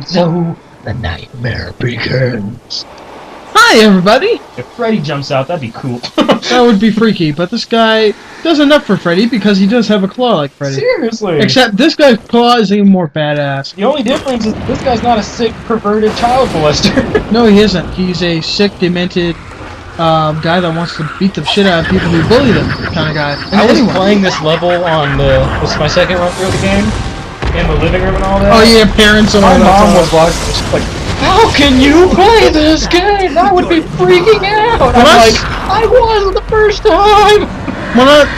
So the nightmare begins. Hi, everybody! If Freddy jumps out, that'd be cool. That would be freaky, but this guy does enough for Freddy because he does have a claw like Freddy. Seriously. Except this guy's claw is even more badass. The only difference is this guy's not a sick, perverted child molester. No, he isn't. He's a sick, demented guy that wants to beat the shit out of people who bully them kind of guy. And I was anyone. playing this level on this is my second run through the game, in the living room and all that. Oh yeah, parents and all My that. mom was watching this, like, how can you play this game? I would be freaking out. I'm like, I won the first time.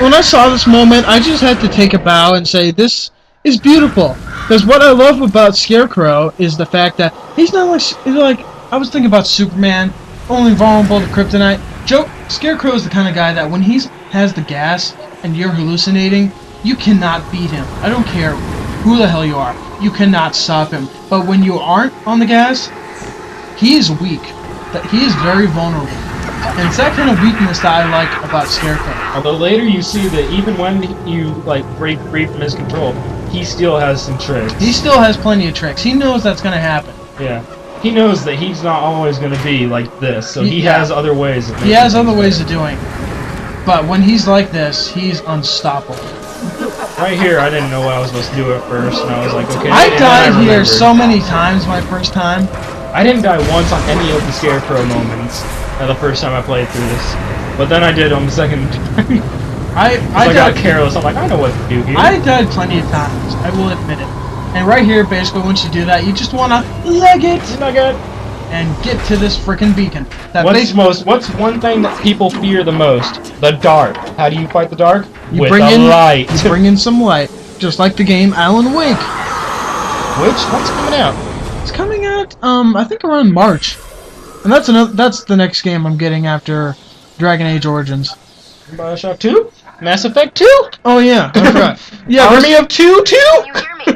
When I saw this moment, I just had to take a bow and say, this is beautiful. Because what I love about Scarecrow is the fact that he's not like I was thinking about Superman, only vulnerable to kryptonite. Scarecrow is the kind of guy that when he has the gas and you're hallucinating, you cannot beat him. I don't care who the hell you are. You cannot stop him. But when you aren't on the gas, he is weak. He is very vulnerable. And it's that kind of weakness that I like about Scarecrow. Although later you see that even when you like break free from his control, he still has some tricks. He still has plenty of tricks. He knows that's going to happen. Yeah. He knows that he's not always going to be like this, so he has other ways of He has other ways of doing it. But when he's like this, he's unstoppable. Right here, I didn't know what I was supposed to do at first, and I was like, okay. I died here so many times my first time. I didn't die once on any of the Scarecrow moments the first time I played through this, but then I did on the second time. I got careless. I'm like, I know what to do here. I died plenty of times. I will admit it. And right here, basically, once you do that, you just wanna leg it and get to this frickin' beacon. What's one thing that people fear the most? The dark. How do you fight the dark? With light. You bring in some light, just like the game Alan Wake. What's coming out? It's coming out, I think around March, and that's the next game I'm getting after Dragon Age Origins. Bioshock 2? Mass Effect 2? Oh yeah, I forgot. Yeah, Army of 2 too?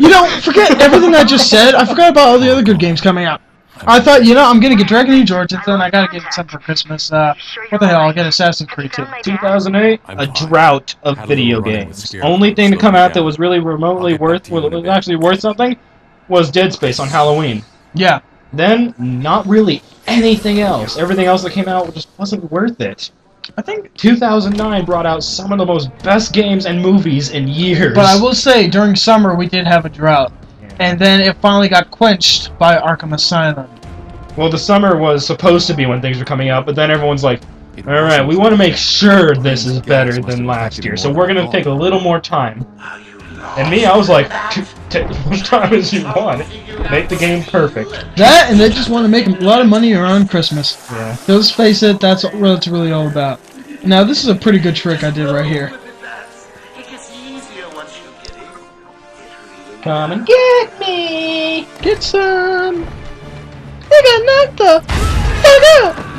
You know, forget everything I just said. I forgot about all the other good games coming out. I thought, I'm gonna get Dragon Age Origins, then I gotta get something for Christmas. What the hell? I'll get Assassin's Creed 2. 2008, a drought of video games. Only thing to come out that was really remotely worth something was Dead Space on Halloween. Yeah. Then, not really anything else. Everything else that came out just wasn't worth it. I think 2009 brought out some of the most best games and movies in years. But I will say, during summer we did have a drought. And then it finally got quenched by Arkham Asylum. Well, the summer was supposed to be when things were coming out, but then everyone's like, alright, we want to make sure this is better than last year, so we're going to take a little more time. And me, I was like, take as much time as you want. Make the game perfect. That, and they just want to make a lot of money around Christmas. Yeah. Let's face it, that's what it's really all about. Now, this is a pretty good trick I did right here. Come and get me! Get some! I got knocked up!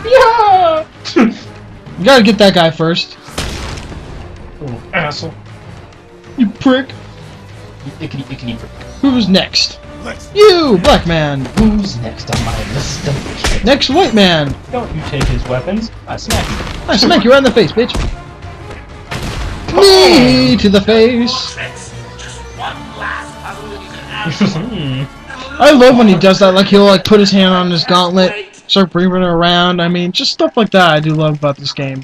Yeah! You gotta get that guy first. Oh, asshole. You prick. You ickety prick. Who's next? You, black man! Who's next on my list of... Next, white man! Don't you take his weapons. I smack you. I smack you right in the face, bitch! Knee to the face! I love when he does that, like he'll put his hand on his gauntlet, start bringing it around. I mean, just stuff like that I do love about this game.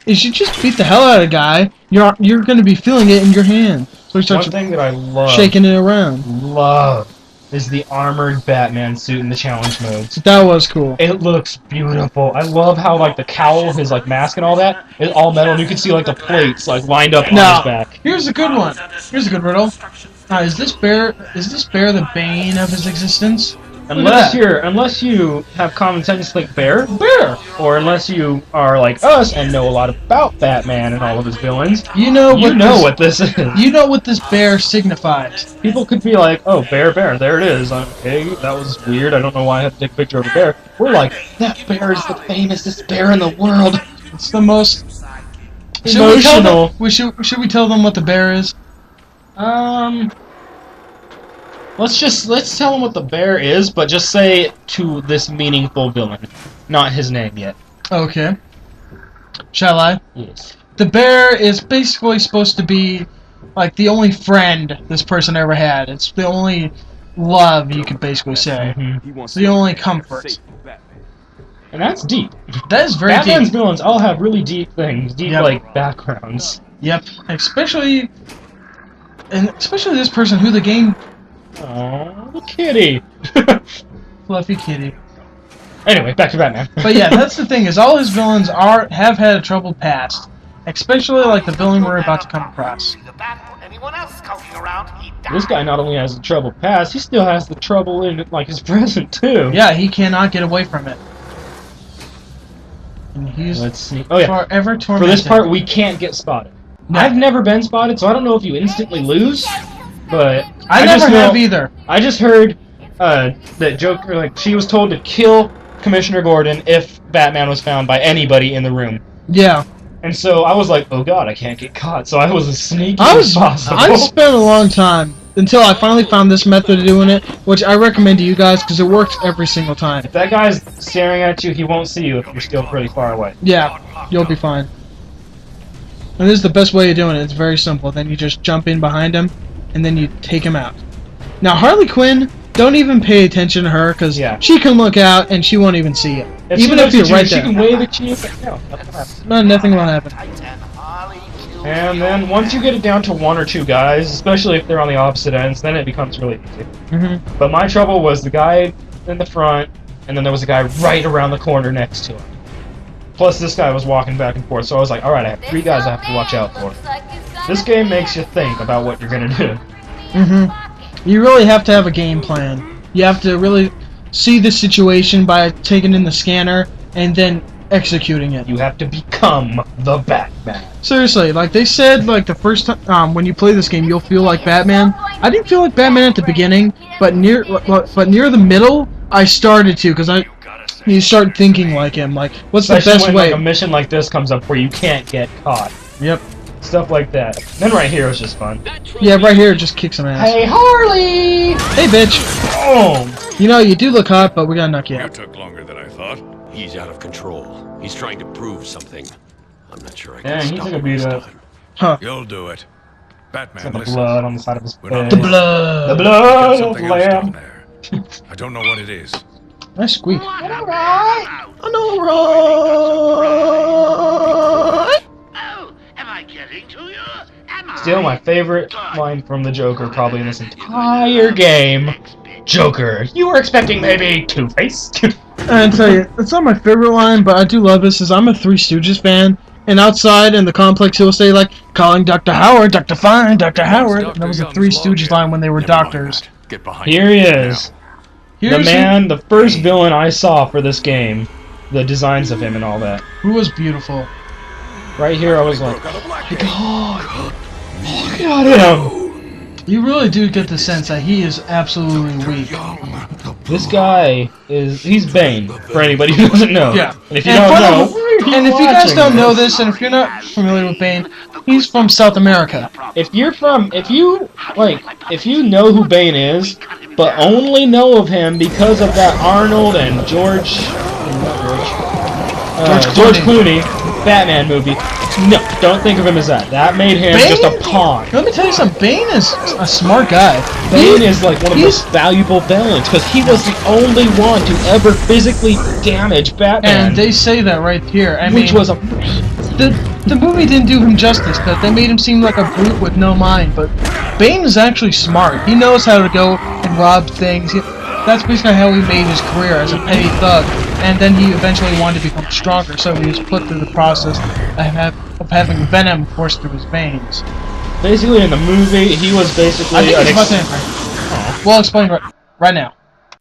Is you just beat the hell out of a guy, you're gonna be feeling it in your hand. So he starts one thing that I love, shaking it around. Is the armored Batman suit in the challenge modes. That was cool. It looks beautiful. I love how the cowl, his mask and all that is all metal, and you can see the plates lined up on his back. Here's a good one. Here's a good riddle. Is this bear the bane of his existence? Unless you have common sense, think bear, or unless you are like us and know a lot about Batman and all of his villains, you know what this is. You know what this bear signifies. People could be like, oh, bear, there it is. Okay, that was weird. I don't know why I have to take a picture of a bear. We're like, that bear is the famousest bear in the world. It's the most emotional. Should we tell them what the bear is? Let's tell him what the bear is, but just say it to this meaningful villain, not his name yet. Okay. Shall I? Yes. The bear is basically supposed to be the only friend this person ever had. It's the only love, you could basically say. It's the only comfort. And that's deep. That is very Batman's deep. villains all have really deep things, deep like backgrounds. Yep, especially this person who the game. Oh, kitty. Fluffy kitty. Anyway, back to Batman. But yeah, that's the thing, is all his villains have had a troubled past. Especially like the villain we're about to come across. This guy not only has the troubled past, he still has the trouble in like his present too. Yeah, he cannot get away from it. And he's forever tormented. For this part, we can't get spotted. No. I've never been spotted, so I don't know if you instantly lose, but I never have either. I just heard that Joker, like, she was told to kill Commissioner Gordon if Batman was found by anybody in the room. Yeah. And so I was like, oh god, I can't get caught, so I was as sneaky as possible. I spent a long time until I finally found this method of doing it, which I recommend to you guys because it works every single time. If that guy's staring at you, he won't see you if you're still pretty far away. Yeah, you'll be fine. And this is the best way of doing it. It's very simple. Then you just jump in behind him, and then you take him out. Now, Harley Quinn, don't even pay attention to her, because she can look out, and she won't even see it. Even if you're right there. She can wave at you, but no, nothing will happen. No, nothing will happen. And then, once you get it down to one or two guys, especially if they're on the opposite ends, then it becomes really easy. But my trouble was the guy in the front, and then there was a guy right around the corner next to him. Plus, this guy was walking back and forth, so I was like, alright, I have three guys I have to watch out for. This game makes you think about what you're gonna do. You really have to have a game plan. You have to really see the situation by taking in the scanner and then executing it. You have to become the Batman. Seriously, like they said, like the first time when you play this game, you'll feel like Batman. I didn't feel like Batman at the beginning, but near the middle, I started to, because you start thinking like him. Like, what's the best way? Like a mission like this comes up where you can't get caught. Yep. Stuff like that. Then right here is just fun. Yeah, right here just kick some ass. Hey, Harley! Hey, bitch! Oh! You know, you do look hot, but we gotta knock you out. You took longer than I thought. He's out of control. He's trying to prove something. I'm not sure I can stop him. He took a beat up. Huh. You'll do it. Batman, the blood on the side of his face. The blood! The blood of the lamb! I don't know what it is. Nice squeak. Alright! I know, right? Still my favorite line from the Joker probably in this entire game. Joker, you were expecting maybe Two-Face? I tell you, it's not my favorite line, but I do love this, is I'm a Three Stooges fan, and outside in the complex he'll say, like, calling Dr. Howard, Dr. Fine, Dr. Howard, and that was a Three Stooges line when they were doctors. Here he is. The first villain I saw for this game. The designs of him and all that. Who was beautiful. Right here I was like, oh my god, look at him! You really do get the sense that he is absolutely weak. This guy he's Bane, for anybody who doesn't know. Yeah. And if you don't know, and if you guys don't know this, and if you're not familiar with Bane, he's from South America. If you know who Bane is, but only know of him because of that Arnold and George Clooney Batman movie, no, don't think of him as that. That made him just a pawn. Let me tell you something, Bane is a smart guy. Bane is like one of the most valuable villains, because he was the only one to ever physically damage Batman. And they say that right here. Which was a... The movie didn't do him justice, because they made him seem like a brute with no mind, but Bane is actually smart. He knows how to go and rob things. That's basically how he made his career, as a petty thug, and then he eventually wanted to become stronger, so he was put through the process of having venom coursed through his veins. Basically, in the movie, he was basically... I think it's about to end. We'll explain right now.